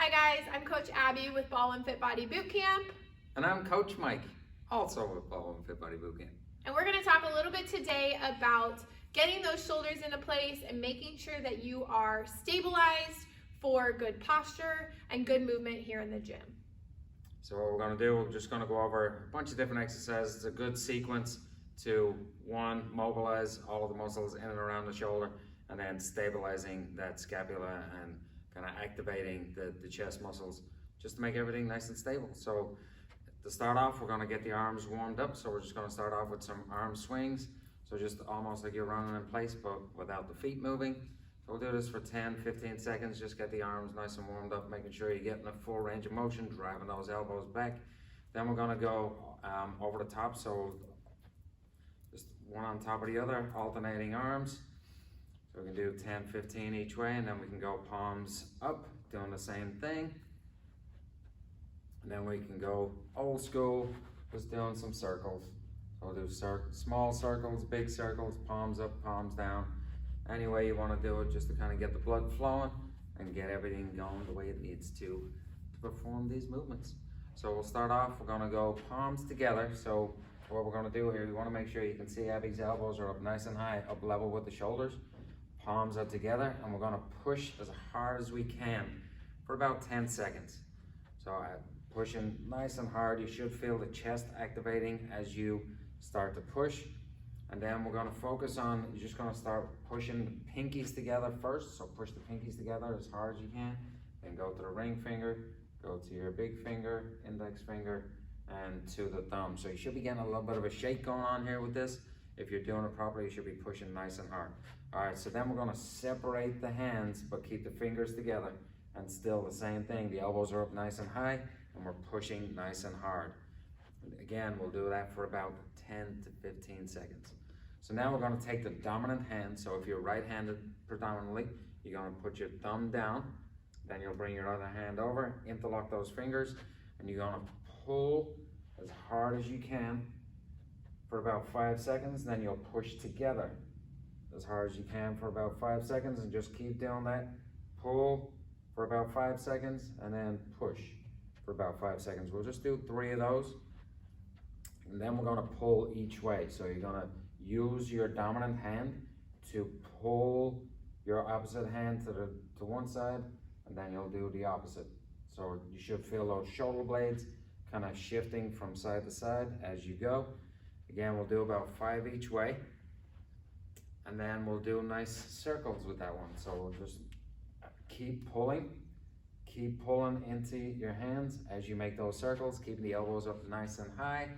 Hi guys, I'm Coach Abby with Ball and Fit Body Bootcamp. And I'm Coach Mike, also with Ball and Fit Body Bootcamp. And we're going to talk a little bit today about getting those shoulders into place and making sure that you are stabilized for good posture and good movement here in the gym. So what we're going to do, we're just going to go over a bunch of different exercises. It's a good sequence to, one, mobilize all of the muscles in and around the shoulder, and then stabilizing that scapula and kind of activating the chest muscles just to make everything nice and stable. So to start off, we're going to get the arms warmed up. So we're just going to start off with some arm swings. So just almost like you're running in place, but without the feet moving. So we'll do this for 10-15 seconds. Just get the arms nice and warmed up, making sure you're getting a full range of motion, driving those elbows back. Then we're going to go over the top. So just one on top of the other, alternating arms. So we can do 10-15 each way, and then we can go palms up, doing the same thing. And then we can go old school, just doing some circles. So we'll do small circles, big circles, palms up, palms down. Any way you want to do it, just to kind of get the blood flowing and get everything going the way it needs to perform these movements. So we'll start off, we're going to go palms together. So what we're going to do here, you want to make sure you can see Abby's elbows are up nice and high, up level with the shoulders. Palms are together, and we're going to push as hard as we can for about 10 seconds. So pushing nice and hard. You should feel the chest activating as you start to push. And then we're going to focus on, you're just going to start pushing the pinkies together first. So push the pinkies together as hard as you can. Then go to the ring finger, go to your big finger, index finger, and to the thumb. So you should be getting a little bit of a shake going on here with this. If you're doing it properly, you should be pushing nice and hard. All right, so then we're going to separate the hands, but keep the fingers together. And still the same thing. The elbows are up nice and high, and we're pushing nice and hard. Again, we'll do that for about 10-15 seconds. So now we're going to take the dominant hand. So if you're right-handed predominantly, you're going to put your thumb down. Then you'll bring your other hand over, interlock those fingers, and you're going to pull as hard as you can for about 5 seconds. Then you'll push together as hard as you can for about 5 seconds, and just keep doing that. Pull for about 5 seconds, and then push for about 5 seconds. We'll just do 3 of those, and then we're going to pull each way. So you're going to use your dominant hand to pull your opposite hand to one side, and then you'll do the opposite. So you should feel those shoulder blades kind of shifting from side to side as you go. Again, we'll do about 5 each way, and then we'll do nice circles with that one. So we'll just keep pulling into your hands as you make those circles, keeping the elbows up nice and high.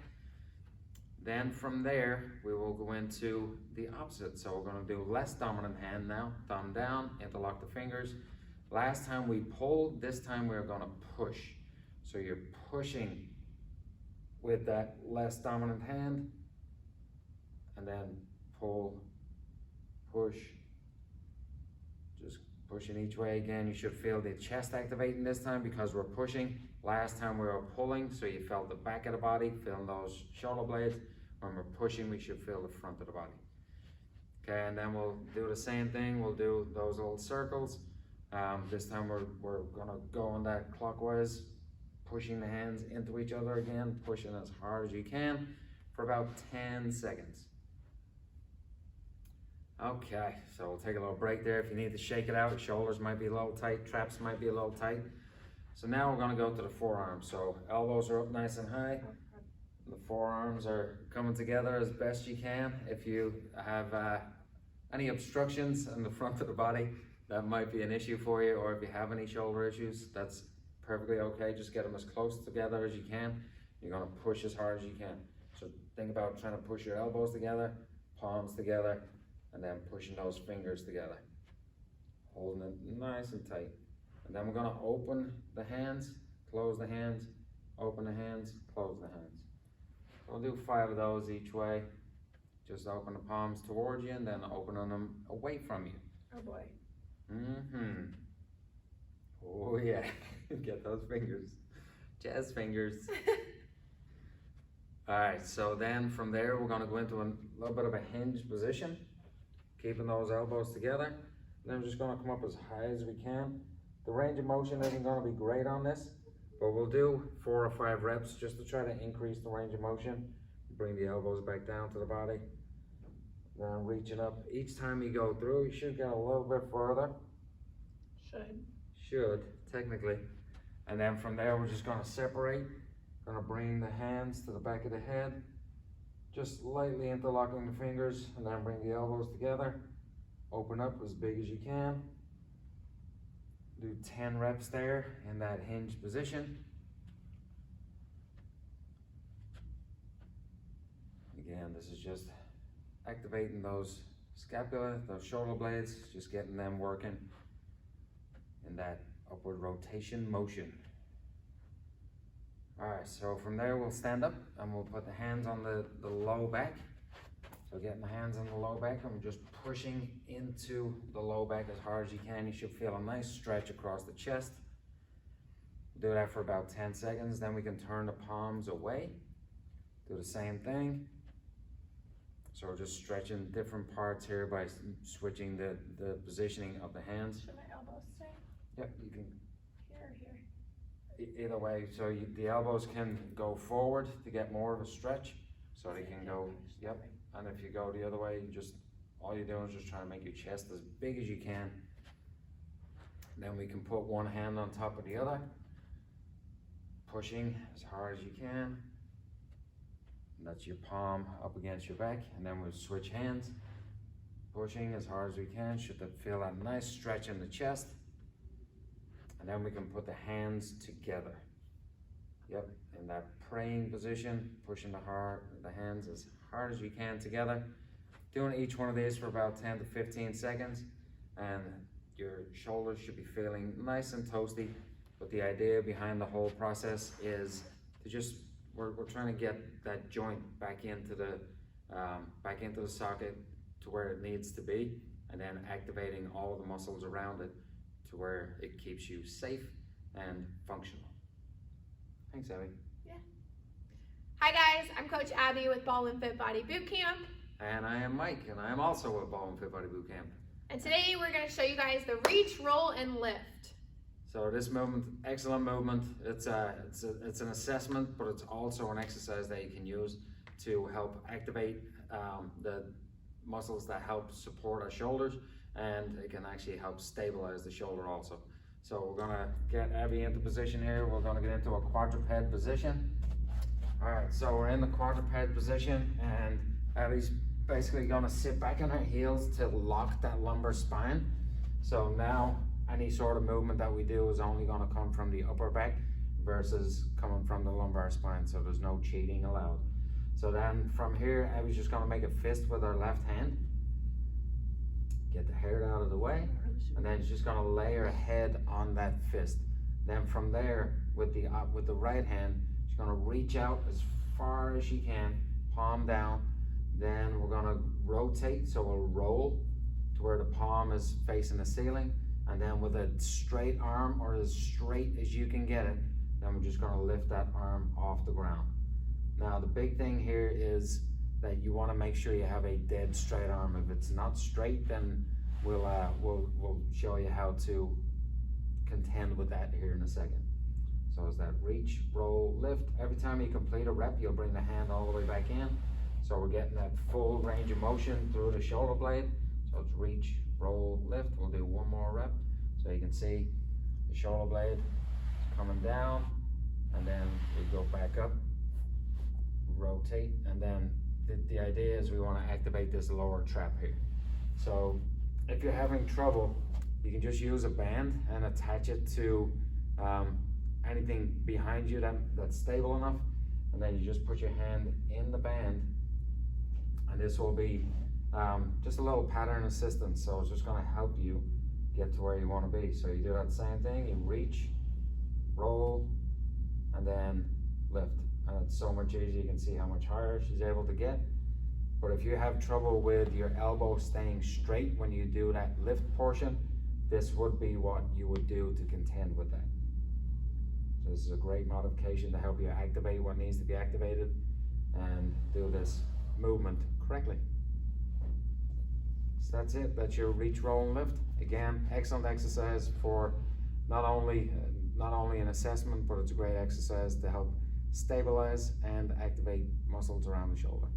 Then from there, we will go into the opposite. So we're going to do less dominant hand now, thumb down, interlock the fingers. Last time we pulled, this time we're going to push. So you're pushing with that less dominant hand, and then pull, push, just pushing each way. Again, you should feel the chest activating this time because we're pushing. Last time we were pulling, so you felt the back of the body, feeling those shoulder blades. When we're pushing, we should feel the front of the body. Okay, and then we'll do the same thing. We'll do those little circles. This time we're gonna go on that clockwise, pushing the hands into each other again, pushing as hard as you can for about 10 seconds. Okay, so we'll take a little break there. If you need to shake it out, shoulders might be a little tight, traps might be a little tight. So now we're gonna go to the forearms. So elbows are up nice and high. The forearms are coming together as best you can. If you have any obstructions in the front of the body, that might be an issue for you, or if you have any shoulder issues, that's perfectly okay. Just get them as close together as you can. You're gonna push as hard as you can. So think about trying to push your elbows together, palms together, and then pushing those fingers together. Holding it nice and tight. And then we're gonna open the hands, close the hands, open the hands, close the hands. We'll do 5 of those each way. Just open the palms towards you and then opening them away from you. Oh boy. Oh yeah, get those fingers, jazz fingers. All right, so then from there, we're gonna go into a little bit of a hinge position, keeping those elbows together. Then we're just gonna come up as high as we can. The range of motion isn't gonna be great on this, but we'll do 4 or 5 reps just to try to increase the range of motion. Bring the elbows back down to the body. Then reaching up. Each time you go through, you should get a little bit further. Should, technically. And then from there, we're just gonna separate. Gonna bring the hands to the back of the head. Just lightly interlocking the fingers, and then bring the elbows together. Open up as big as you can. Do 10 reps there in that hinged position. Again, this is just activating those scapula, those shoulder blades, just getting them working in that upward rotation motion. All right, so from there we'll stand up and we'll put the hands on the low back. So getting the hands on the low back, I'm just pushing into the low back as hard as you can. You should feel a nice stretch across the chest. Do that for about 10 seconds, then we can turn the palms away. Do the same thing. So we're just stretching different parts here by switching the positioning of the hands. Should my elbows stay Yep, you can. here or here? Either way, so the elbows can go forward to get more of a stretch, so they can go, yep. And if you go the other way, all you're doing is just trying to make your chest as big as you can. Then we can put one hand on top of the other, pushing as hard as you can. And that's your palm up against your back, and then we'll switch hands, pushing as hard as we can. Should feel that nice stretch in the chest. And then we can put the hands together. Yep, in that praying position, pushing the hands as hard as you can together. Doing each one of these for about 10 to 15 seconds, and your shoulders should be feeling nice and toasty. But the idea behind the whole process is to just, we're trying to get that joint back into the socket to where it needs to be, and then activating all the muscles around it to where it keeps you safe and functional. Thanks, Abby. Yeah. Hi guys, I'm Coach Abby with Ball and Fit Body Bootcamp. And I am Mike, and I am also with Ball and Fit Body Bootcamp. And today we're going to show you guys the reach, roll, and lift. So this movement, excellent movement. It's an assessment, but it's also an exercise that you can use to help activate the muscles that help support our shoulders, and it can actually help stabilize the shoulder also. So we're gonna get Abby into position here. We're gonna get into a quadruped position. All right, so we're in the quadruped position, and Abby's basically gonna sit back on her heels to lock that lumbar spine. So now any sort of movement that we do is only gonna come from the upper back versus coming from the lumbar spine, so there's no cheating allowed. So then from here, Abby's just gonna make a fist with her left hand. Get the hair out of the way, and then she's just gonna lay her head on that fist. Then from there, with the right hand, she's gonna reach out as far as she can, palm down. Then we're gonna rotate, so we'll roll to where the palm is facing the ceiling, and then with a straight arm, or as straight as you can get it, then we're just gonna lift that arm off the ground. Now the big thing here is that you wanna make sure you have a dead straight arm. If it's not straight, then we'll show you how to contend with that here in a second. So it's that reach, roll, lift. Every time you complete a rep, you'll bring the hand all the way back in. So we're getting that full range of motion through the shoulder blade. So it's reach, roll, lift. We'll do one more rep. So you can see the shoulder blade coming down, and then we go back up, rotate, and then the idea is we want to activate this lower trap here. So if you're having trouble, you can just use a band and attach it to anything behind you that's stable enough, and then you just put your hand in the band, and this will be just a little pattern assistance. So it's just going to help you get to where you want to be. So you do that same thing, you reach, roll, and then lift. And it's so much easier. You can see how much higher she's able to get. But if you have trouble with your elbow staying straight when you do that lift portion, this would be what you would do to contend with that. So this is a great modification to help you activate what needs to be activated and do this movement correctly. So that's it. That's your reach, roll, and lift. Again, excellent exercise for not only an assessment, but it's a great exercise to help stabilize and activate muscles around the shoulder.